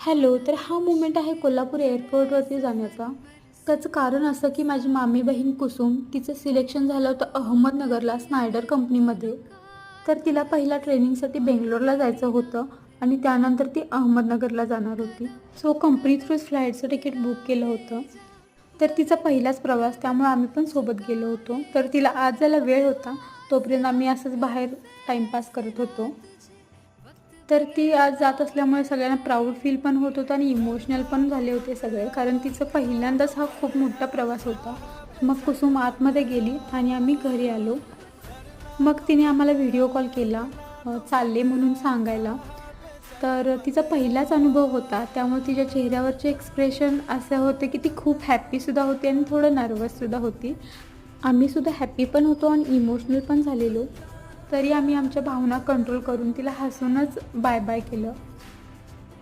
Hello. तर हा moment आहे कोल्हापूर एअरपोर्टवरती जाण्याचा. त्याचं कारण असं की माझी मामी बहीण कुसुम तिचं सिलेक्शन झालं होतं अहमदनगरला स्नायडर कंपनीमध्ये. तर तिला पहिला ट्रेनिंगसाठी बेंगलोरला जायचं होतं आणि त्यानंतर ती अहमदनगरला जाणार होती. सो कंपनी थ्रू फ्लाईटचं तिकीट बुक केलं होतं. तर तिचा पहिलाच प्रवास, त्यामुळे आम्ही पण सोबत गेलो होतो. तर तिला आज जायला वेळ होता, तोपर्यंत आम्ही असंच बाहेर टाईमपास करत होतो. तर ती आज जात असल्यामुळे सगळ्यांना प्राऊड फील पण होत होतं आणि इमोशनल पण झाले होते सगळे, कारण तिचं पहिल्यांदाच हा खूप मोठा प्रवास होता. मग कुसुम आतमध्ये गेली आणि आम्ही घरी आलो. मग तिने आम्हाला व्हिडिओ कॉल केला चालले म्हणून सांगायला. तर तिचा पहिलाच अनुभव होता, त्यामुळे तिच्या चेहऱ्यावरचे एक्सप्रेशन असे होते की ती खूप हॅप्पीसुद्धा होती आणि थोडं नर्वससुद्धा होती. आम्हीसुद्धा हॅप्पी पण होतो आणि इमोशनल पण झालेलो. तरी आम्ही आमच्या भावना कंट्रोल करून तिला हसूनच बाय बाय केलं.